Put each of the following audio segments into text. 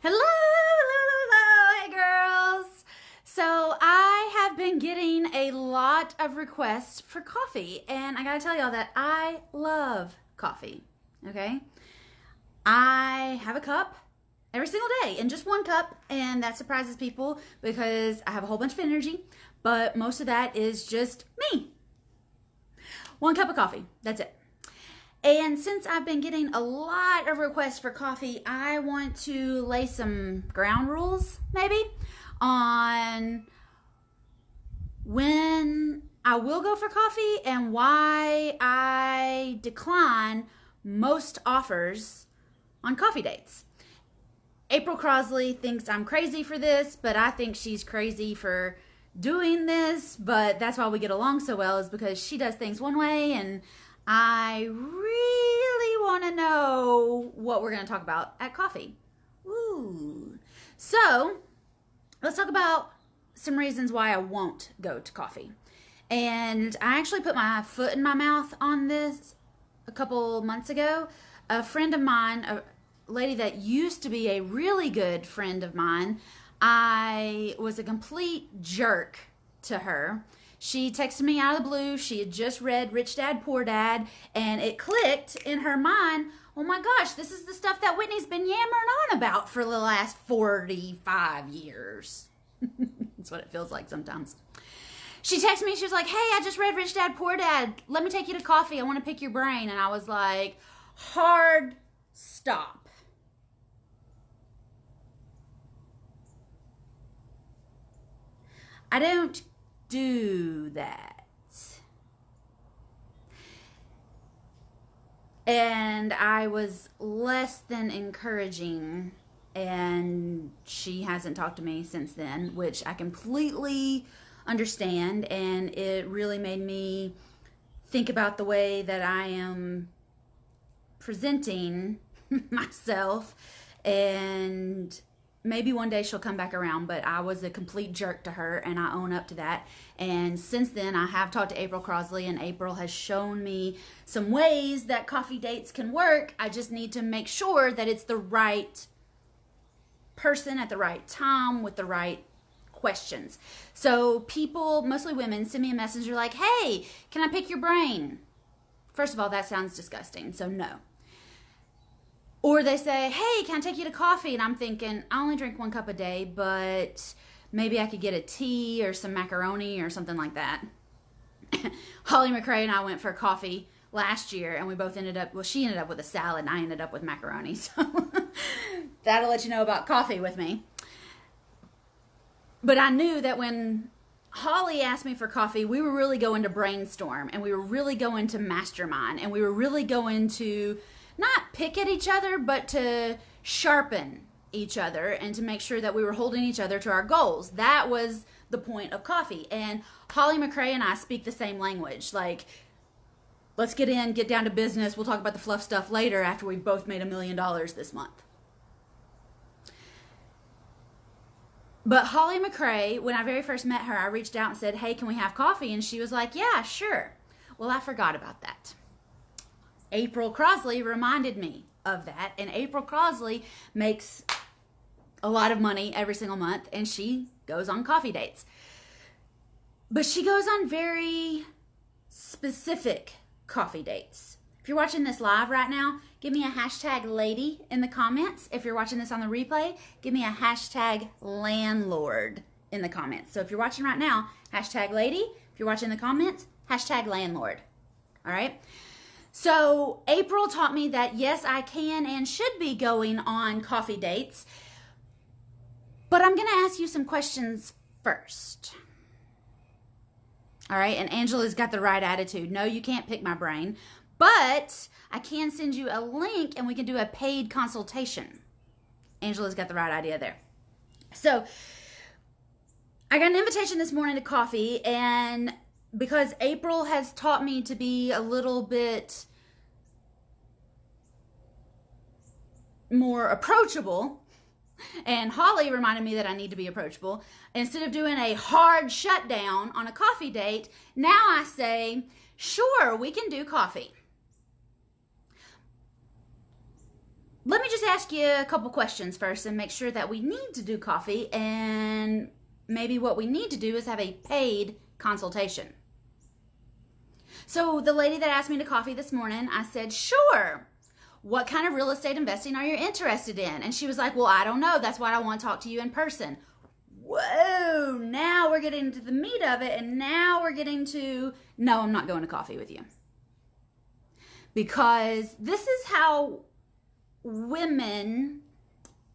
Hello, hello, hello, hey girls. So I have been getting a lot of requests for coffee, and I gotta tell y'all that I love coffee. Okay, I have a cup every single day, and just one cup, and that surprises people because I have a whole bunch of energy, but most of that is just me. One cup of coffee, that's it. And since I've been getting a lot of requests for coffee, I want to lay some ground rules, maybe, on when I will go for coffee and why I decline most offers on coffee dates. April Crosley thinks I'm crazy for this, but I think she's crazy for doing this. But that's why we get along so well, is because she does things one way and I really want to know what we're going to talk about at coffee. Ooh. So, let's talk about some reasons why I won't go to coffee. And I actually put my foot in my mouth on this a couple months ago. A friend of mine, a lady that used to be a really good friend of mine, I was a complete jerk to her. She texted me out of the blue. She had just read Rich Dad, Poor Dad, and it clicked in her mind, oh my gosh, this is the stuff that Whitney's been yammering on about for the last 45 years. That's what it feels like sometimes. She texted me, she was like, hey, I just read Rich Dad, Poor Dad. Let me take you to coffee. I want to pick your brain. And I was like, hard stop. I don't do that. And I was less than encouraging, and she hasn't talked to me since then, which I completely understand, and it really made me think about the way that I am presenting myself, and maybe one day she'll come back around, but I was a complete jerk to her, and I own up to that. And since then, I have talked to April Crosley, and April has shown me some ways that coffee dates can work. I just need to make sure that it's the right person at the right time with the right questions. So people, mostly women, send me a message like, hey, can I pick your brain? First of all, that sounds disgusting, so no. Or they say, hey, can I take you to coffee? And I'm thinking, I only drink one cup a day, but maybe I could get a tea or some macaroni or something like that. Holly McRae and I went for coffee last year, and we both ended up, well, she ended up with a salad, and I ended up with macaroni. So that'll let you know about coffee with me. But I knew that when Holly asked me for coffee, we were really going to brainstorm, and we were really going to mastermind, and we were really going to not pick at each other, but to sharpen each other and to make sure that we were holding each other to our goals. That was the point of coffee. And Holly McRae and I speak the same language. Like, let's get down to business. We'll talk about the fluff stuff later after we've both made $1 million this month. But Holly McRae, when I very first met her, I reached out and said, hey, can we have coffee? And she was like, yeah, sure. Well, I forgot about that. April Crosley reminded me of that, and April Crosley makes a lot of money every single month, and she goes on coffee dates. But she goes on very specific coffee dates. If you're watching this live right now, give me a hashtag lady in the comments. If you're watching this on the replay, give me a hashtag landlord in the comments. So if you're watching right now, hashtag lady. If you're watching the comments, hashtag landlord. All right? So April taught me that yes, I can and should be going on coffee dates, but I'm going to ask you some questions first. All right, and Angela's got the right attitude. No, you can't pick my brain, but I can send you a link and we can do a paid consultation. Angela's got the right idea there. So I got an invitation this morning to coffee, and because April has taught me to be a little bit more approachable, and Holly reminded me that I need to be approachable, instead of doing a hard shutdown on a coffee date, now I say, sure, we can do coffee. let me just ask you a couple questions first and make sure that we need to do coffee, and maybe what we need to do is have a paid consultation. So the lady that asked me to coffee this morning, I said, sure. What kind of real estate investing are you interested in? And she was like, well, I don't know. That's why I want to talk to you in person. Whoa, now we're getting to the meat of it, and now we're getting to, no, I'm not going to coffee with you. Because this is how women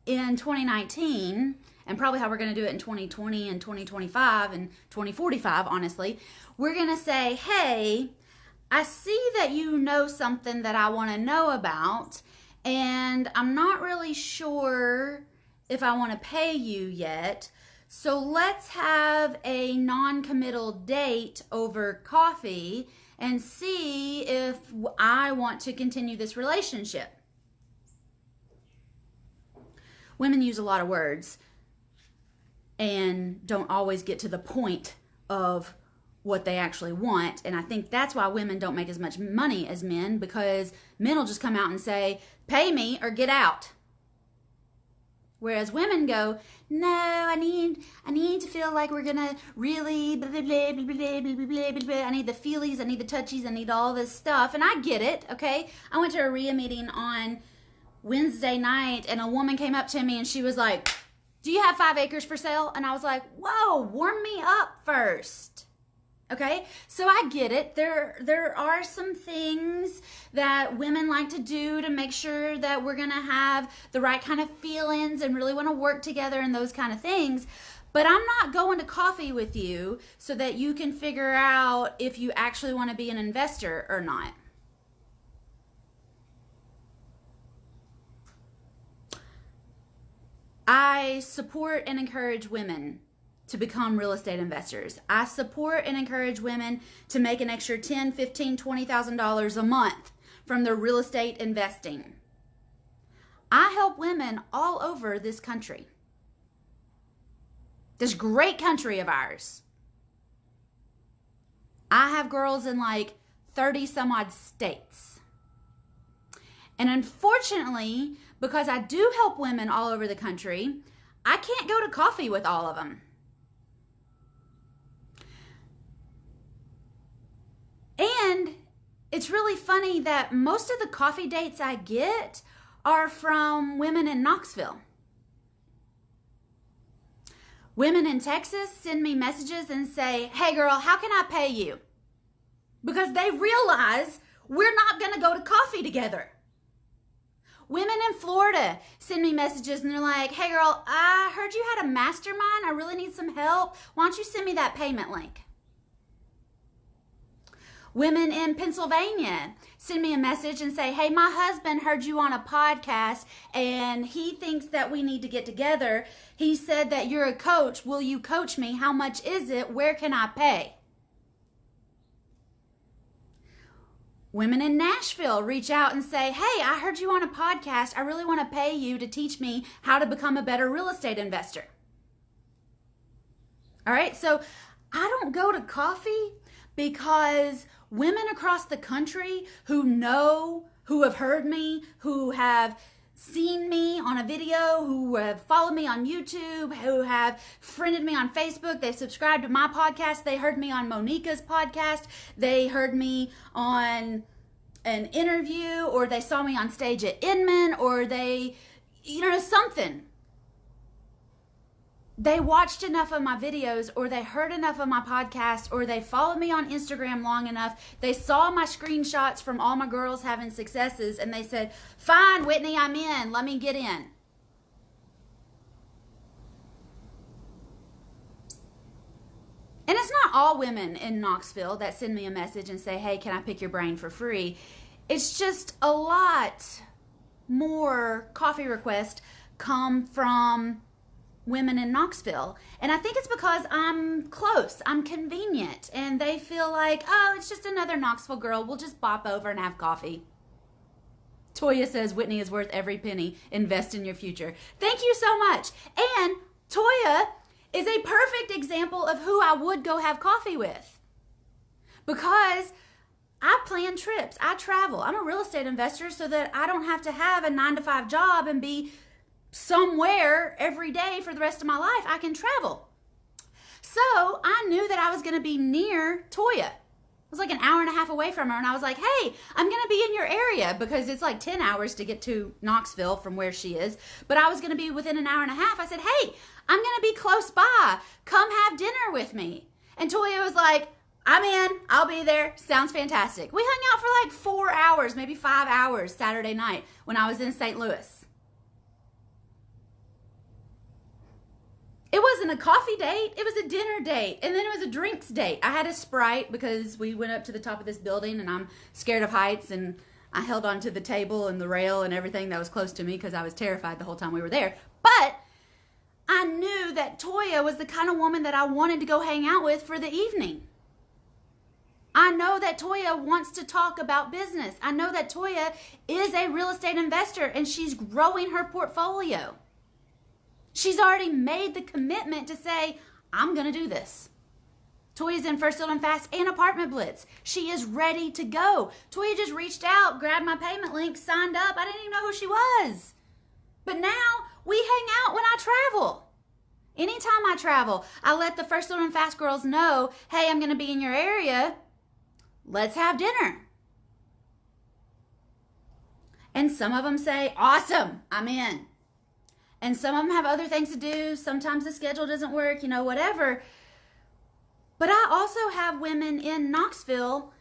in 2019, and probably how we're going to do it in 2020 and 2025 and 2045, honestly, we're going to say, hey, I see that you know something that I want to know about, and I'm not really sure if I want to pay you yet. So let's have a non-committal date over coffee and see if I want to continue this relationship. Women use a lot of words and don't always get to the point of what they actually want. And I think that's why women don't make as much money as men, because men will just come out and say, pay me or get out. Whereas women go, no, I need to feel like we're gonna really blah, blah, blah, blah, blah, blah, blah, blah, blah. I need the feelies, I need the touchies, I need all this stuff. And I get it, okay? I went to a RIA meeting on Wednesday night, and a woman came up to me and she was like, do you have 5 acres for sale? And I was like, whoa, warm me up first. Okay, so I get it. There are some things that women like to do to make sure that we're going to have the right kind of feelings and really want to work together and those kind of things. But I'm not going to coffee with you so that you can figure out if you actually want to be an investor or not. I support and encourage women to become real estate investors. I support and encourage women to make an extra $10,000, $15,000, $20,000 a month from their real estate investing. I help women all over this country. This great country of ours. I have girls in like 30 some odd states. And unfortunately, because I do help women all over the country, I can't go to coffee with all of them. And it's really funny that most of the coffee dates I get are from women in Knoxville. Women in Texas send me messages and say, hey girl, how can I pay you? Because they realize we're not going to go to coffee together. Women in Florida send me messages and they're like, hey girl, I heard you had a mastermind. I really need some help. Why don't you send me that payment link? Women in Pennsylvania send me a message and say, hey, my husband heard you on a podcast and he thinks that we need to get together. He said that you're a coach. Will you coach me? How much is it? Where can I pay? Women in Nashville reach out and say, hey, I heard you on a podcast. I really want to pay you to teach me how to become a better real estate investor. All right, so I don't go to coffee because women across the country who know, who have heard me, who have seen me on a video, who have followed me on YouTube, who have friended me on Facebook, they've subscribed to my podcast, they heard me on Monica's podcast, they heard me on an interview, or they saw me on stage at Inman, or they, something. They watched enough of my videos, or they heard enough of my podcast, or they followed me on Instagram long enough. They saw my screenshots from all my girls having successes, and they said, fine, Whitney, I'm in. Let me get in. And it's not all women in Knoxville that send me a message and say, hey, can I pick your brain for free? It's just a lot more coffee requests come from women in Knoxville. And I think it's because I'm close, I'm convenient, and they feel like, oh, it's just another Knoxville girl. We'll just bop over and have coffee. Toya says Whitney is worth every penny. Invest in your future. Thank you so much. And Toya is a perfect example of who I would go have coffee with. Because I plan trips. I travel. I'm a real estate investor so that I don't have to have a 9-to-5 job and be somewhere every day for the rest of my life. I can travel. So I knew that I was going to be near Toya. I was like an hour and a half away from her, and I was like, hey, I'm going to be in your area, because it's like 10 hours to get to Knoxville from where she is, but I was going to be within an hour and a half. I said, hey, I'm going to be close by. Come have dinner with me. And Toya was like, I'm in. I'll be there. Sounds fantastic. We hung out for like 4 hours, maybe 5 hours Saturday night when I was in St. Louis. It wasn't a coffee date. It was a dinner date. And then it was a drinks date. I had a Sprite because we went up to the top of this building and I'm scared of heights, and I held onto the table and the rail and everything that was close to me because I was terrified the whole time we were there. But I knew that Toya was the kind of woman that I wanted to go hang out with for the evening. I know that Toya wants to talk about business. I know that Toya is a real estate investor and she's growing her portfolio. She's already made the commitment to say, I'm going to do this. Toya's in First Sold and Fast and Apartment Blitz. She is ready to go. Toya just reached out, grabbed my payment link, signed up. I didn't even know who she was. But now we hang out when I travel. Anytime I travel, I let the First Sold and Fast girls know, hey, I'm going to be in your area. Let's have dinner. And some of them say, awesome, I'm in. And some of them have other things to do. Sometimes the schedule doesn't work, whatever. But I also have women in Knoxville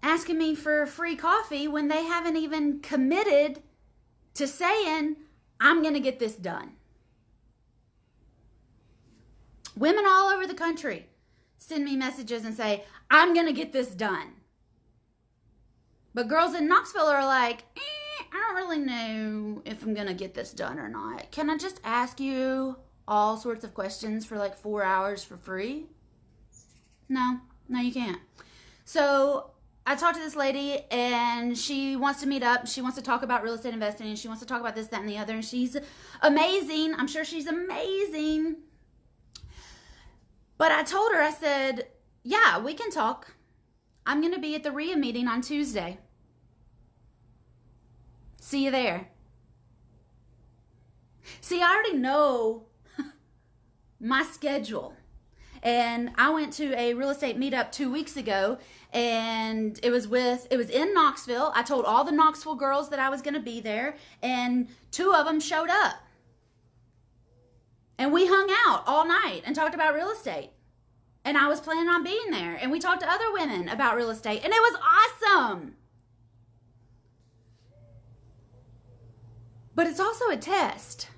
asking me for free coffee when they haven't even committed to saying, I'm going to get this done. Women all over the country send me messages and say, I'm going to get this done. But girls in Knoxville are like, I don't really know if I'm going to get this done or not. Can I just ask you all sorts of questions for like 4 hours for free? No, you can't. So I talked to this lady and she wants to meet up. She wants to talk about real estate investing and she wants to talk about this, that, and the other. And she's amazing. I'm sure she's amazing. But I told her, I said, yeah, we can talk. I'm going to be at the RIA meeting on Tuesday. See you there. See, I already know my schedule. And I went to a real estate meetup 2 weeks ago, and it was in Knoxville. I told all the Knoxville girls that I was going to be there, and 2 of them showed up. And we hung out all night and talked about real estate. And I was planning on being there, and we talked to other women about real estate, and it was awesome. But it's also a test.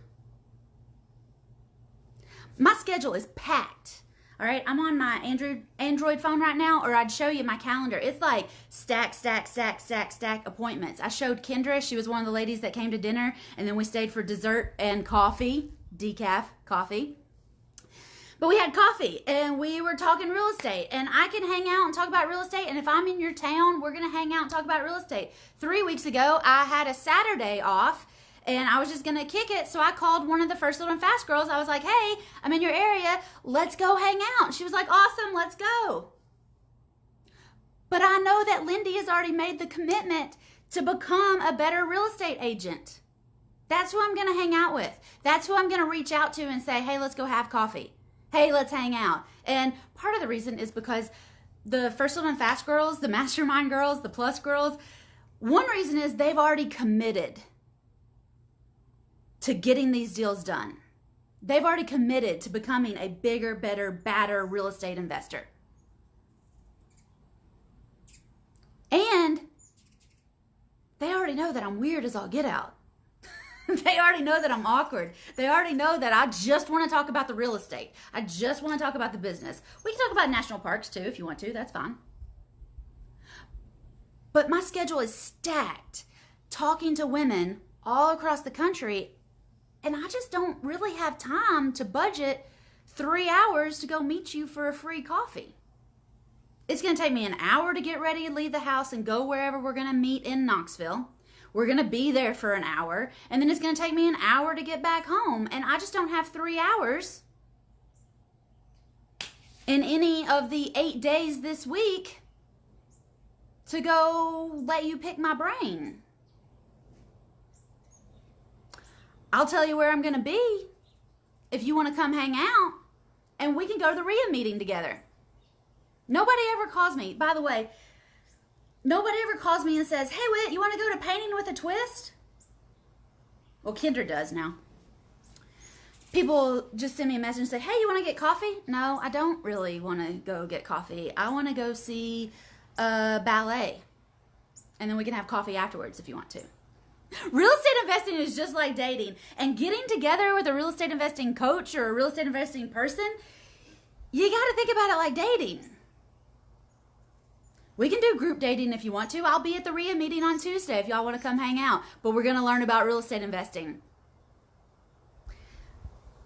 My schedule is packed. All right, I'm on my Android phone right now, or I'd show you my calendar. It's like stack appointments. I showed Kendra. She was one of the ladies that came to dinner, and then we stayed for dessert and coffee, decaf coffee. But we had coffee, and we were talking real estate, and I can hang out and talk about real estate, and if I'm in your town, we're going to hang out and talk about real estate. 3 weeks ago, I had a Saturday off, and I was just going to kick it, so I called one of the First Sold and Fast girls. I was like, hey, I'm in your area. Let's go hang out. She was like, awesome, let's go. But I know that Lindy has already made the commitment to become a better real estate agent. That's who I'm going to hang out with. That's who I'm going to reach out to and say, hey, let's go have coffee. Hey, let's hang out. And part of the reason is because the First Sold and Fast girls, the Mastermind girls, the Plus girls, one reason is they've already committed to getting these deals done. They've already committed to becoming a bigger, better, badder real estate investor. And they already know that I'm weird as all get out. They already know that I'm awkward. They already know that I just want to talk about the real estate. I just want to talk about the business. We can talk about national parks too if you want to. That's fine. But my schedule is stacked, talking to women all across the country, and I just don't really have time to budget 3 hours to go meet you for a free coffee. It's going to take me an hour to get ready and leave the house and go wherever we're going to meet in Knoxville. We're going to be there for an hour, and then it's going to take me an hour to get back home, and I just don't have 3 hours in any of the 8 days this week to go let you pick my brain. I'll tell you where I'm going to be if you want to come hang out, and we can go to the RIA meeting together. Nobody ever calls me. By the way, nobody ever calls me and says, hey, Whit, you want to go to Painting with a Twist? Well, Kendra does now. People just send me a message and say, hey, you want to get coffee? No, I don't really want to go get coffee. I want to go see ballet. And then we can have coffee afterwards if you want to. Real estate investing is just like dating. And getting together with a real estate investing coach or a real estate investing person, you got to think about it like dating. We can do group dating if you want to. I'll be at the RIA meeting on Tuesday if y'all want to come hang out. But we're going to learn about real estate investing.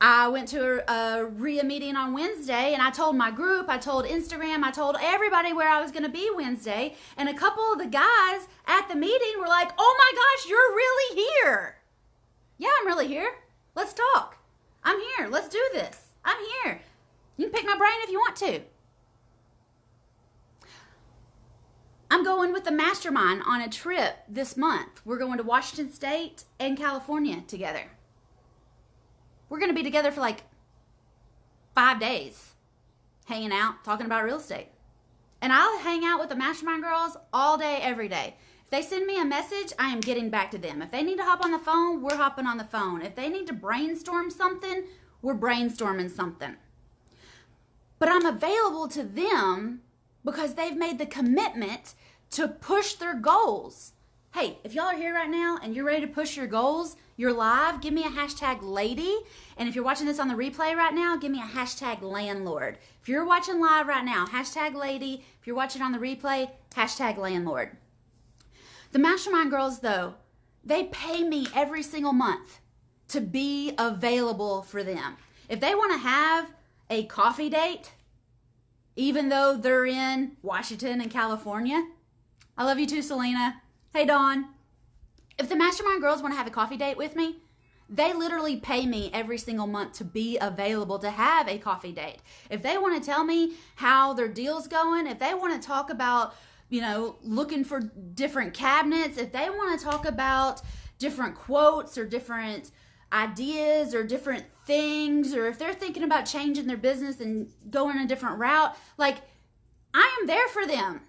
I went to a RIA meeting on Wednesday, and I told my group, I told Instagram, I told everybody where I was going to be Wednesday. And a couple of the guys at the meeting were like, oh my gosh, you're really here. Yeah, I'm really here. Let's talk. I'm here. Let's do this. I'm here. You can pick my brain if you want to. I'm going with the mastermind on a trip this month. We're going to Washington State and California together. We're going to be together for like 5 days, hanging out, talking about real estate. And I'll hang out with the mastermind girls all day, every day. If they send me a message, I am getting back to them. If they need to hop on the phone, we're hopping on the phone. If they need to brainstorm something, we're brainstorming something. But I'm available to them because they've made the commitment to push their goals. Hey, if y'all are here right now and you're ready to push your goals, you're live, give me a hashtag lady. And if you're watching this on the replay right now, give me a hashtag landlord. If you're watching live right now, hashtag lady. If you're watching on the replay, hashtag landlord. The mastermind girls, though, they pay me every single month to be available for them. If they want to have a coffee date, even though they're in Washington and California, I love you too, Selena. Hey, Dawn. If the mastermind girls want to have a coffee date with me, they literally pay me every single month to be available to have a coffee date. If they want to tell me how their deal's going, if they want to talk about, looking for different cabinets, if they want to talk about different quotes or different ideas or different things, or if they're thinking about changing their business and going a different route, like, I am there for them.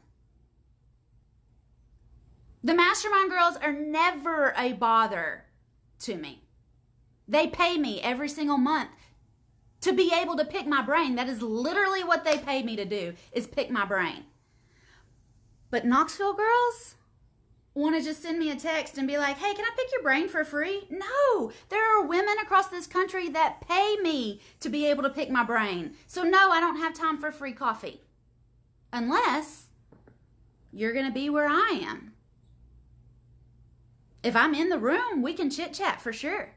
The mastermind girls are never a bother to me. They pay me every single month to be able to pick my brain. That is literally what they pay me to do, is pick my brain. But Knoxville girls want to just send me a text and be like, hey, can I pick your brain for free? No, there are women across this country that pay me to be able to pick my brain. So no, I don't have time for free coffee. Unless you're going to be where I am. If I'm in the room, we can chit chat for sure.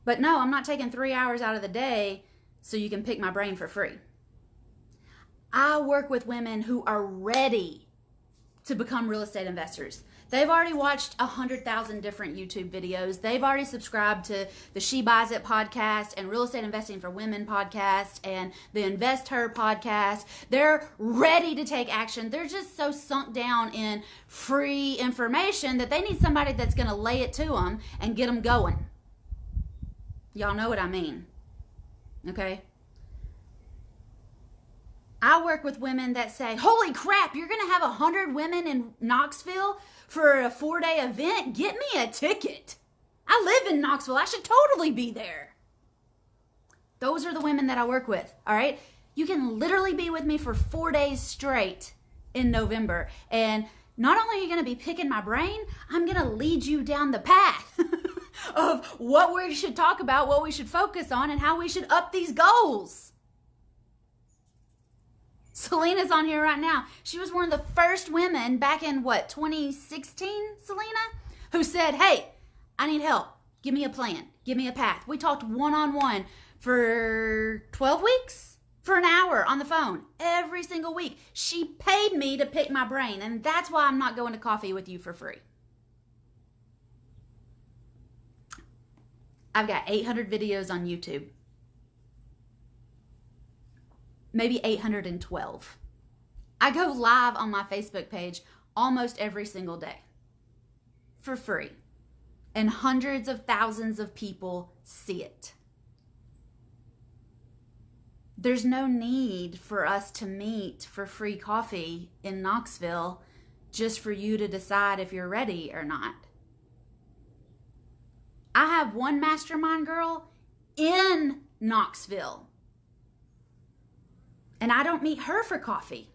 But no, I'm not taking 3 hours out of the day so you can pick my brain for free. I work with women who are ready to become real estate investors. They've already watched 100,000 different YouTube videos. They've already subscribed to the She Buys It podcast and Real Estate Investing for Women podcast and the Invest Her podcast. They're ready to take action. They're just so sunk down in free information that they need somebody that's going to lay it to them and get them going. Y'all know what I mean, okay? I work with women that say, holy crap, you're going to have 100 women in Knoxville for a 4-day event? Get me a ticket. I live in Knoxville. I should totally be there. Those are the women that I work with, all right? You can literally be with me for 4 days straight in November. And not only are you going to be picking my brain, I'm going to lead you down the path of what we should talk about, what we should focus on, and how we should up these goals. Selena's on here right now. She was one of the first women back in, 2016, Selena? Who said, hey, I need help. Give me a plan. Give me a path. We talked one-on-one for 12 weeks, for an hour on the phone, every single week. She paid me to pick my brain, and that's why I'm not going to coffee with you for free. I've got 800 videos on YouTube. Maybe 812. I go live on my Facebook page almost every single day for free, and hundreds of thousands of people see it. There's no need for us to meet for free coffee in Knoxville just for you to decide if you're ready or not. I have one mastermind girl in Knoxville, and I don't meet her for coffee.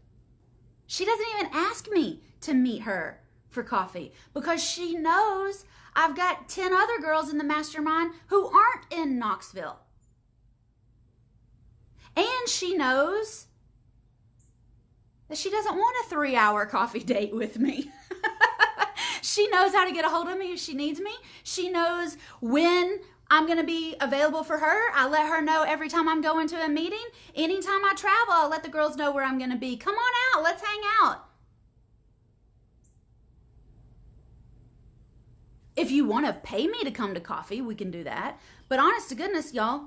She doesn't even ask me to meet her for coffee because she knows I've got 10 other girls in the mastermind who aren't in Knoxville. And she knows that she doesn't want a 3-hour coffee date with me. She knows how to get a hold of me if she needs me. She knows when I'm going to be available for her. I let her know every time I'm going to a meeting. Anytime I travel, I'll let the girls know where I'm going to be. Come on out. Let's hang out. If you want to pay me to come to coffee, we can do that. But honest to goodness, y'all,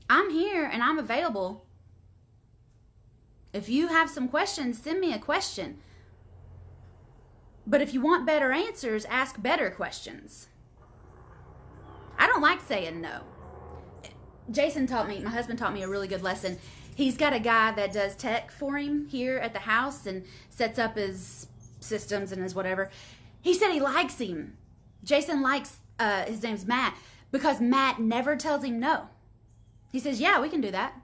I'm here and I'm available. If you have some questions, send me a question. But if you want better answers, ask better questions. I don't like saying no. Jason taught me, my husband taught me a really good lesson. He's got a guy that does tech for him here at the house and sets up his systems and his whatever. He said he likes him. Jason likes, his name's Matt, because Matt never tells him no. He says, yeah, we can do that.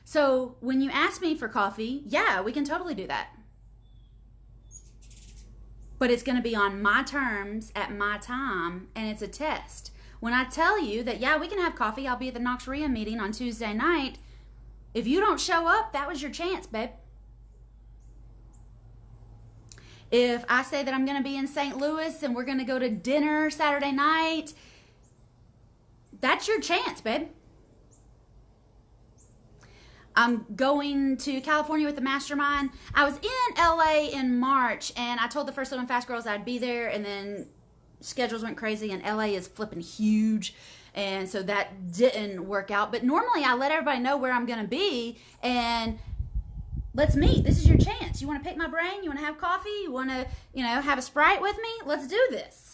So when you ask me for coffee, yeah, we can totally do that. But it's going to be on my terms at my time, and it's a test. When I tell you that, yeah, we can have coffee, I'll be at the Knox RIA meeting on Tuesday night. If you don't show up, that was your chance, babe. If I say that I'm going to be in St. Louis and we're going to go to dinner Saturday night, that's your chance, babe. I'm going to California with the mastermind. I was in LA in March, and I told the First Little and Fast girls I'd be there, and then schedules went crazy, and LA is flipping huge, and so that didn't work out. But normally I let everybody know where I'm going to be, and let's meet. This is your chance. You want to pick my brain? You want to have coffee? You want to, have a Sprite with me? Let's do this.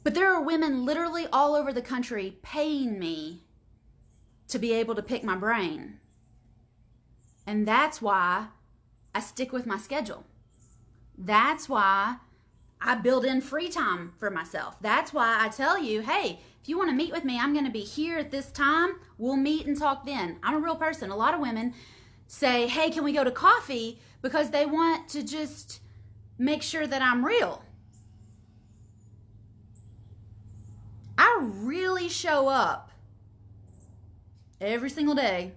But there are women literally all over the country paying me to be able to pick my brain. And that's why I stick with my schedule. That's why I build in free time for myself. That's why I tell you, hey, if you want to meet with me, I'm going to be here at this time. We'll meet and talk then. I'm a real person. A lot of women say, hey, can we go to coffee? Because they want to just make sure that I'm real. I really show up every single day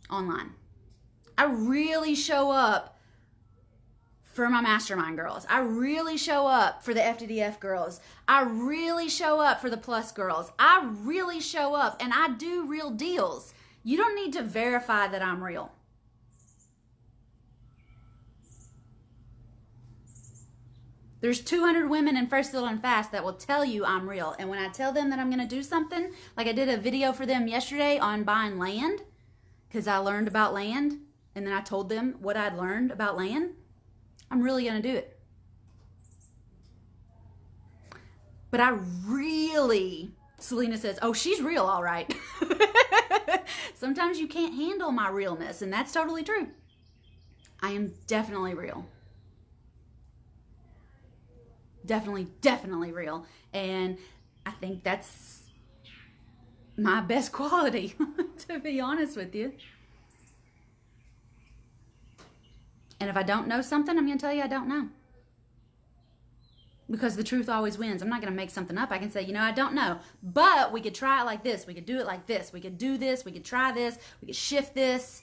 online. I really show up for my mastermind girls. I really show up for the FDDF girls. I really show up for the Plus girls. I really show up, and I do real deals. You don't need to verify that I'm real. There's 200 women in First Little and Fast that will tell you I'm real. And when I tell them that I'm going to do something, like I did a video for them yesterday on buying land, because I learned about land, and then I told them what I'd learned about land, I'm really going to do it. But I really, Selena says, oh, she's real, all right. Sometimes you can't handle my realness, and that's totally true. I am definitely real. Definitely real. And I think that's my best quality, to be honest with you. And if I don't know something, I'm going to tell you I don't know. Because the truth always wins. I'm not going to make something up. I can say, I don't know. But we could try it like this. We could do it like this. We could do this. We could try this. We could shift this.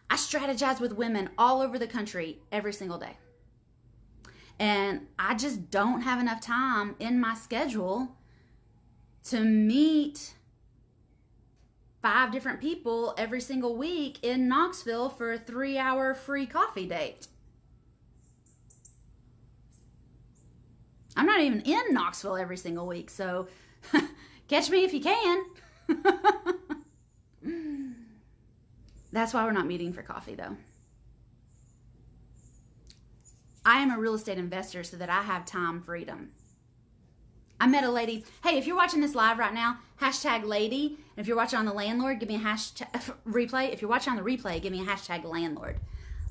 I strategize with women all over the country every single day. And I just don't have enough time in my schedule to meet 5 different people every single week in Knoxville for a 3-hour free coffee date. I'm not even in Knoxville every single week, so catch me if you can. That's why we're not meeting for coffee, though. I am a real estate investor so that I have time freedom. I met a lady. Hey, if you're watching this live right now, hashtag lady. And if you're watching on the landlord, give me a hashtag replay. If you're watching on the replay, give me a hashtag landlord.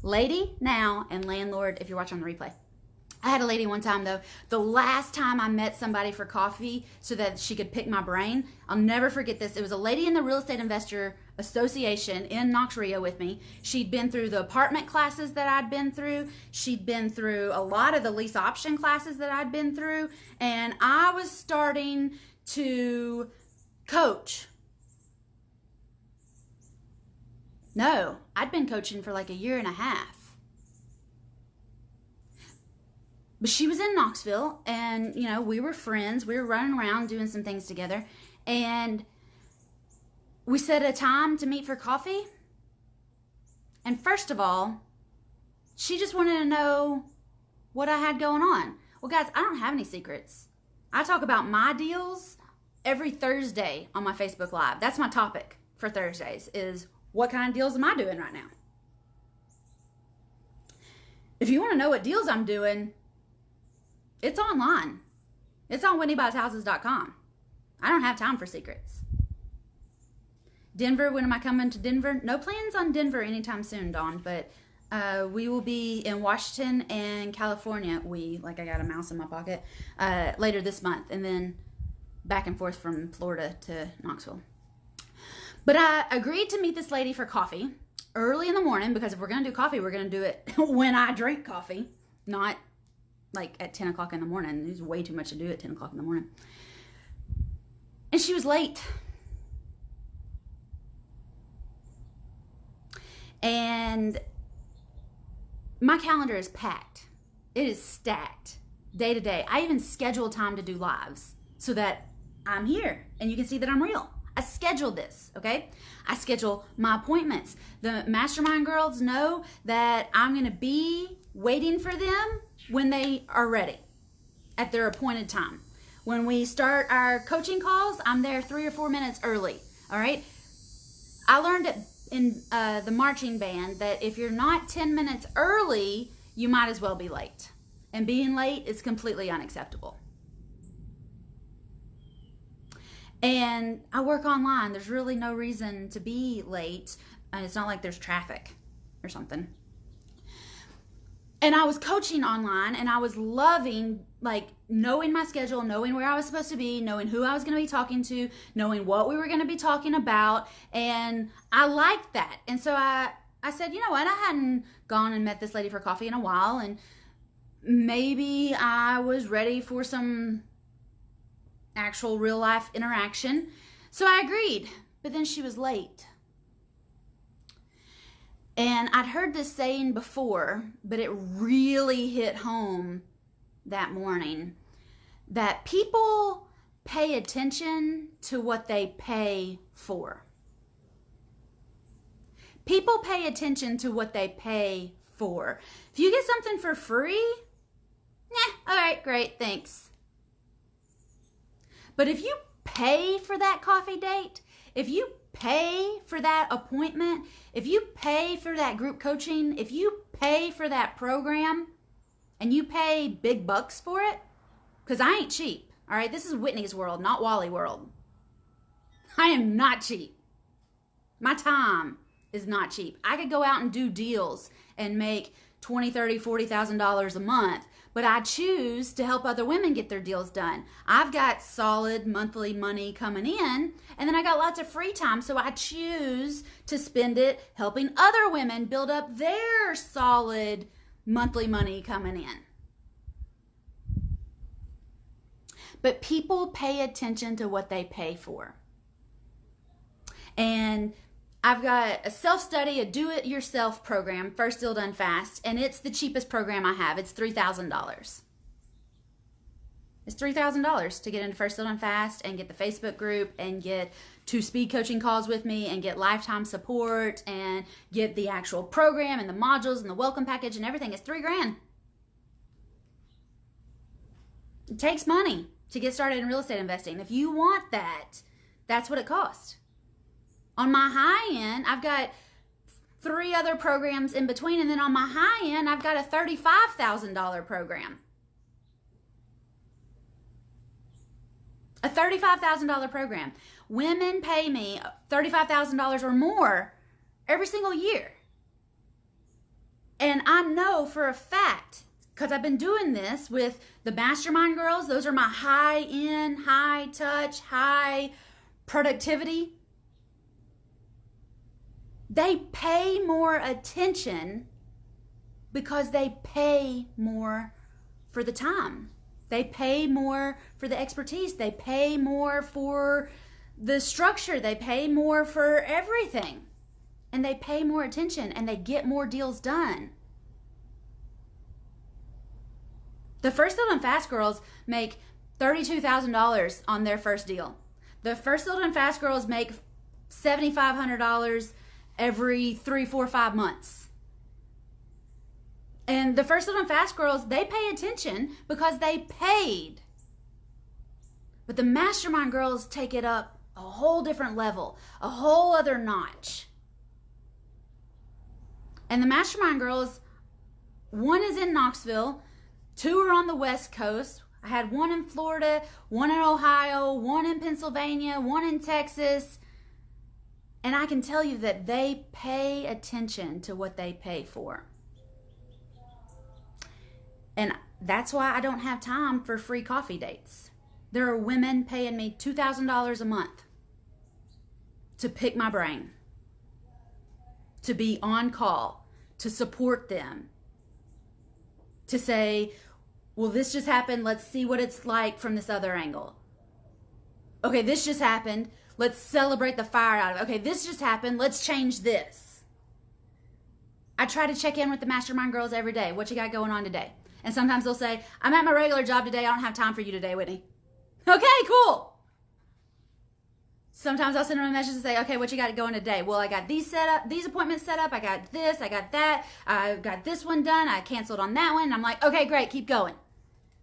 Lady now and landlord if you're watching on the replay. I had a lady one time, though, the last time I met somebody for coffee so that she could pick my brain, I'll never forget this. It was a lady in the Real Estate Investor Association in Knox Rio with me. She'd been through the apartment classes that I'd been through. She'd been through a lot of the lease option classes that I'd been through. And I was starting to coach. No, I'd been coaching for like a year and a half. But she was in Knoxville, and, you know, we were friends. We were running around doing some things together. And we set a time to meet for coffee. And first of all, she just wanted to know what I had going on. Well, guys, I don't have any secrets. I talk about my deals every Thursday on my Facebook Live. That's my topic for Thursdays, is what kind of deals am I doing right now? If you want to know what deals I'm doing, it's online. It's on WhitneyBuysHouses.com. I don't have time for secrets. Denver, when am I coming to Denver? No plans on Denver anytime soon, Dawn, but we will be in Washington and California. I got a mouse in my pocket, later this month, and then back and forth from Florida to Knoxville. But I agreed to meet this lady for coffee early in the morning, because if we're going to do coffee, we're going to do it when I drink coffee, not like at 10 o'clock in the morning. There's way too much to do at 10 o'clock in the morning. And she was late. And my calendar is packed. It is stacked day to day. I even schedule time to do lives so that I'm here and you can see that I'm real. I scheduled this, okay? I schedule my appointments. The mastermind girls know that I'm going to be waiting for them when they are ready at their appointed time. When we start our coaching calls, I'm there 3 or 4 minutes early, all right? I learned in the marching band that if you're not 10 minutes early, you might as well be late. And being late is completely unacceptable. And I work online. There's really no reason to be late. And it's not like there's traffic or something. And I was coaching online, and I was loving, like, knowing my schedule, knowing where I was supposed to be, knowing who I was going to be talking to, knowing what we were going to be talking about. And I liked that. And so I said, you know what? I hadn't gone and met this lady for coffee in a while, and maybe I was ready for some actual real life interaction. So I agreed, but then she was late. And I'd heard this saying before, but it really hit home that morning, that people pay attention to what they pay for. People pay attention to what they pay for. If you get something for free, all right, great, thanks. But if you pay for that coffee date, if you pay for that appointment, if you pay for that group coaching, if you pay for that program, and you pay big bucks for it, because I ain't cheap, all right? This is Whitney's world, not Wally world. I am not cheap. My time is not cheap. I could go out and do deals and make $20,000, $30,000, $40,000 a month, but I choose to help other women get their deals done. I've got solid monthly money coming in, and then I got lots of free time, so I choose to spend it helping other women build up their solid monthly money coming in. But people pay attention to what they pay for. And I've got a self-study, a do-it-yourself program, First Deal Done Fast, and it's the cheapest program I have. It's $3,000. It's $3,000 to get into First Deal Done Fast and get the Facebook group and get 2 speed coaching calls with me and get lifetime support and get the actual program and the modules and the welcome package and everything. It's $3,000. It takes money to get started in real estate investing. If you want that, That's what it costs. On my high end, I've got 3 other programs in between. And then on my high end, I've got a $35,000 program. A $35,000 program. Women pay me $35,000 or more every single year. And I know for a fact, because I've been doing this with the mastermind girls, those are my high end, high touch, high productivity. They pay more attention because they pay more for the time. They pay more for the expertise. They pay more for the structure. They pay more for everything. And they pay more attention and they get more deals done. The First Filled and Fast girls make $32,000 on their first deal. The First Filled and Fast girls make $7,500 every 3, 4, 5 months. And the First Filled and Fast girls, they pay attention because they paid. But the mastermind girls take it up a whole different level, a whole other notch. And the mastermind girls, one is in Knoxville, 2 are on the West Coast. I had 1 in Florida, 1 in Ohio, 1 in Pennsylvania, 1 in Texas. And I can tell you that they pay attention to what they pay for. And that's why I don't have time for free coffee dates. There are women paying me $2,000 a month to pick my brain, to be on call, to support them, to say, well, this just happened. Let's see what it's like from this other angle. Okay, this just happened. Let's celebrate the fire out of it. Okay, this just happened. Let's change this. I try to check in with the mastermind girls every day. What you got going on today? And sometimes they'll say, I'm at my regular job today. I don't have time for you today, Whitney. Okay, cool. Sometimes I'll send them a message and say, okay, what you got going today? Well, I got these appointments set up. I got this, I got that. I got this one done. I canceled on that one. And I'm like, okay, great, keep going.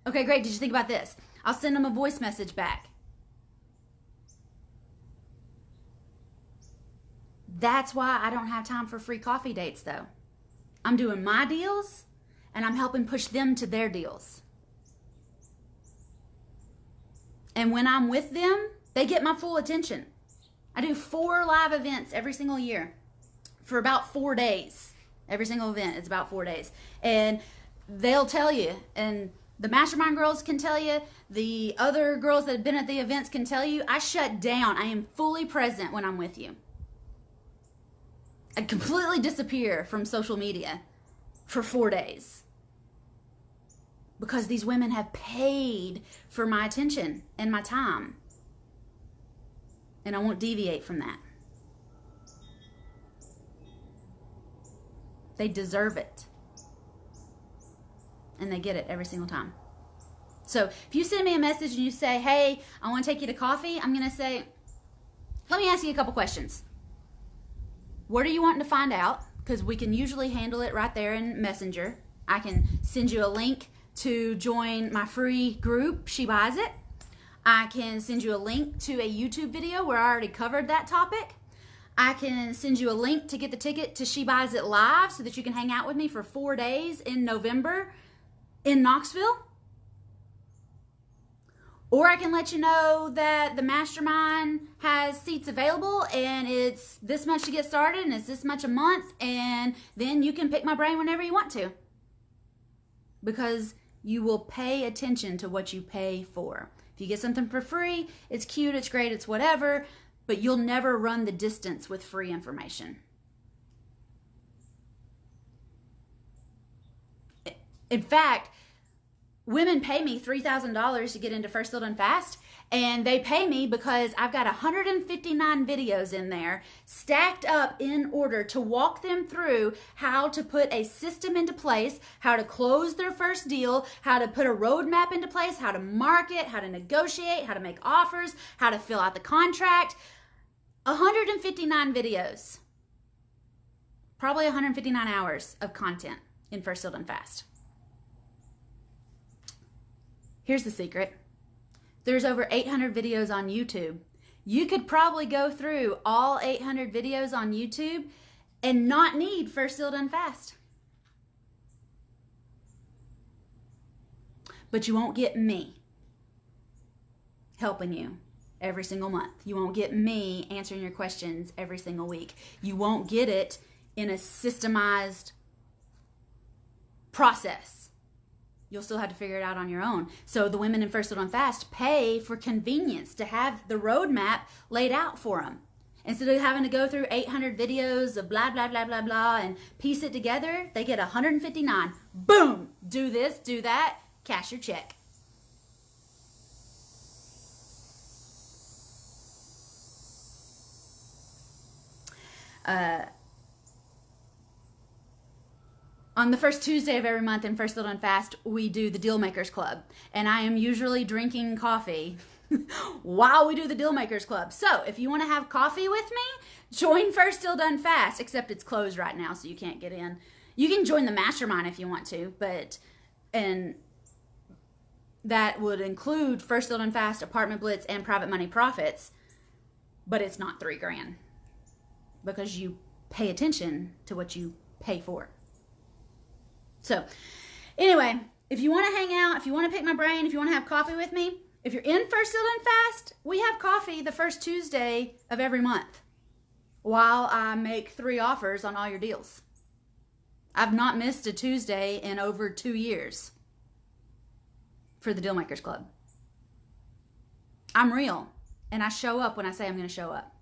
Okay, great, did you think about this? I'll send them a voice message back. That's why I don't have time for free coffee dates, though. I'm doing my deals, and I'm helping push them to their deals. And when I'm with them, they get my full attention. I do 4 live events every single year for about 4 days. Every single event is about 4 days. And they'll tell you, and the mastermind girls can tell you, the other girls that have been at the events can tell you, I shut down. I am fully present when I'm with you. I completely disappear from social media for 4 days. Because these women have paid for my attention and my time. And I won't deviate from that. They deserve it. And they get it every single time. So if you send me a message and you say, hey, I want to take you to coffee, I'm going to say, let me ask you a couple questions. What are you wanting to find out? Because we can usually handle it right there in Messenger. I can send you a link to join my free group, She Buys It. I can send you a link to a YouTube video where I already covered that topic. I can send you a link to get the ticket to She Buys It Live so that you can hang out with me for 4 days in November in Knoxville. Or I can let you know that the mastermind has seats available and it's this much to get started and it's this much a month, and then you can pick my brain whenever you want to. Because you will pay attention to what you pay for. If you get something for free, it's cute, it's great, it's whatever, but you'll never run the distance with free information. In fact, women pay me $3,000 to get into First Filled and Fast, and they pay me because I've got 159 videos in there stacked up in order to walk them through how to put a system into place, how to close their first deal, how to put a roadmap into place, how to market, how to negotiate, how to make offers, how to fill out the contract. 159 videos. Probably 159 hours of content in First Filled and Fast. Here's the secret. There's over 800 videos on YouTube. You could probably go through all 800 videos on YouTube and not need First Deal Done Fast. But you won't get me helping you every single month. You won't get me answering your questions every single week. You won't get it in a systemized process. You'll still have to figure it out on your own. So the women in First Deal Done Fast pay for convenience to have the roadmap laid out for them. Instead of having to go through 800 videos of blah, blah, blah, blah, blah, and piece it together, they get 159. Boom! Do this, do that, cash your check. On the first Tuesday of every month in First Deal Done Fast, we do the Deal Makers Club. And I am usually drinking coffee while we do the Deal Makers Club. So if you want to have coffee with me, join First Deal Done Fast, except it's closed right now, so you can't get in. You can join the mastermind if you want to, and that would include First Deal Done Fast, Apartment Blitz, and Private Money Profits, but it's not $3,000 because you pay attention to what you pay for. So, anyway, if you want to hang out, if you want to pick my brain, if you want to have coffee with me, if you're in First Deal Done Fast, we have coffee the first Tuesday of every month while I make 3 offers on all your deals. I've not missed a Tuesday in over 2 years for the Deal Makers Club. I'm real, and I show up when I say I'm going to show up.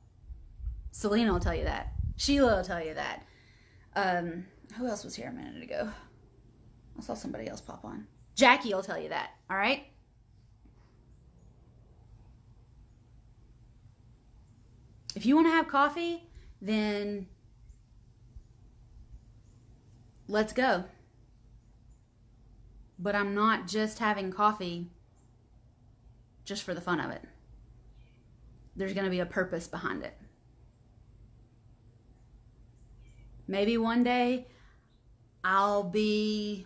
Selena will tell you that. Sheila will tell you that. Who else was here a minute ago? I saw somebody else pop on. Jackie will tell you that, all right? If you want to have coffee, then let's go. But I'm not just having coffee just for the fun of it. There's going to be a purpose behind it. Maybe one day I'll be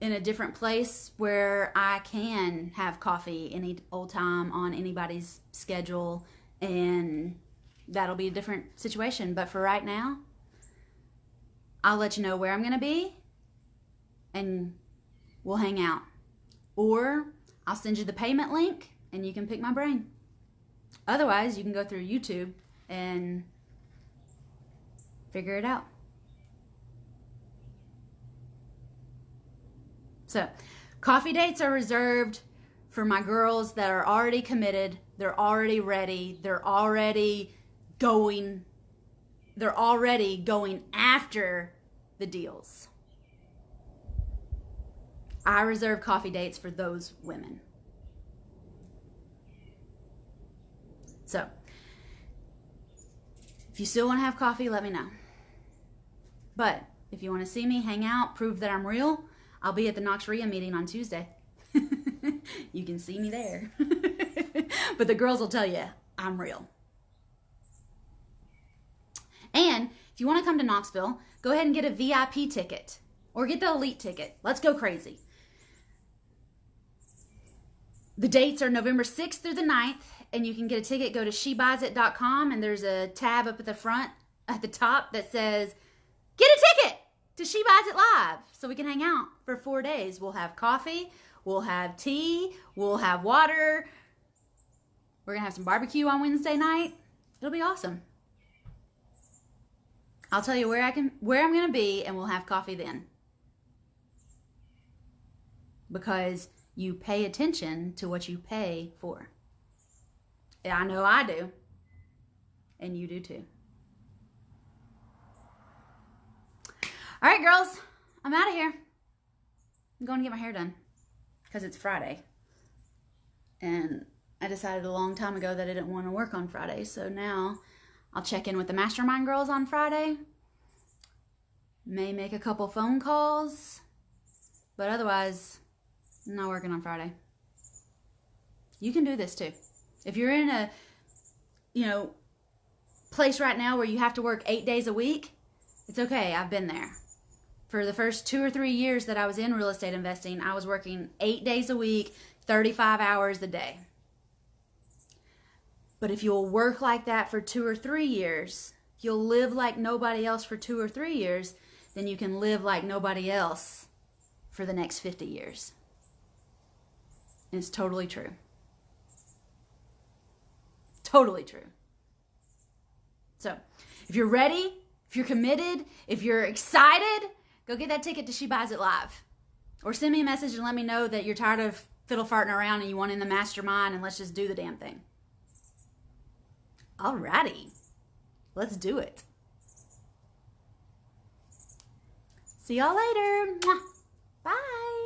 in a different place where I can have coffee any old time on anybody's schedule, and that'll be a different situation. But for right now, I'll let you know where I'm going to be, and we'll hang out. Or I'll send you the payment link, and you can pick my brain. Otherwise, you can go through YouTube and figure it out. So, coffee dates are reserved for my girls that are already committed. They're already ready. They're already going after the deals. I reserve coffee dates for those women. So, if you still want to have coffee, let me know. But if you want to see me, hang out, prove that I'm real, I'll be at the Knox RIA meeting on Tuesday. You can see me there. But the girls will tell you, I'm real. And if you want to come to Knoxville, go ahead and get a VIP ticket or get the elite ticket. Let's go crazy. The dates are November 6th through the 9th, and you can get a ticket. Go to shebuysit.com, and there's a tab up at the front, at the top, that says, get a ticket to She Buys It Live, so we can hang out for 4 days. We'll have coffee, we'll have tea, we'll have water. We're going to have some barbecue on Wednesday night. It'll be awesome. I'll tell you where I'm going to be, and we'll have coffee then. Because you pay attention to what you pay for. I know I do. And you do too. All right, girls. I'm out of here. I'm going to get my hair done. Because it's Friday. And I decided a long time ago that I didn't want to work on Friday. So now I'll check in with the Mastermind girls on Friday. May make a couple phone calls. But otherwise, I'm not working on Friday. You can do this too. If you're in a, place right now where you have to work 8 days a week, it's okay. I've been there. For the first 2 or 3 years that I was in real estate investing, I was working 8 days a week, 35 hours a day. But if you'll work like that for 2 or 3 years, you'll live like nobody else for 2 or 3 years, then you can live like nobody else for the next 50 years. And it's totally true. Totally true. So, if you're ready, if you're committed, if you're excited, go get that ticket to She Buys It Live. Or send me a message and let me know that you're tired of fiddle farting around and you want in the mastermind, and let's just do the damn thing. Alrighty. Let's do it. See y'all later. Bye.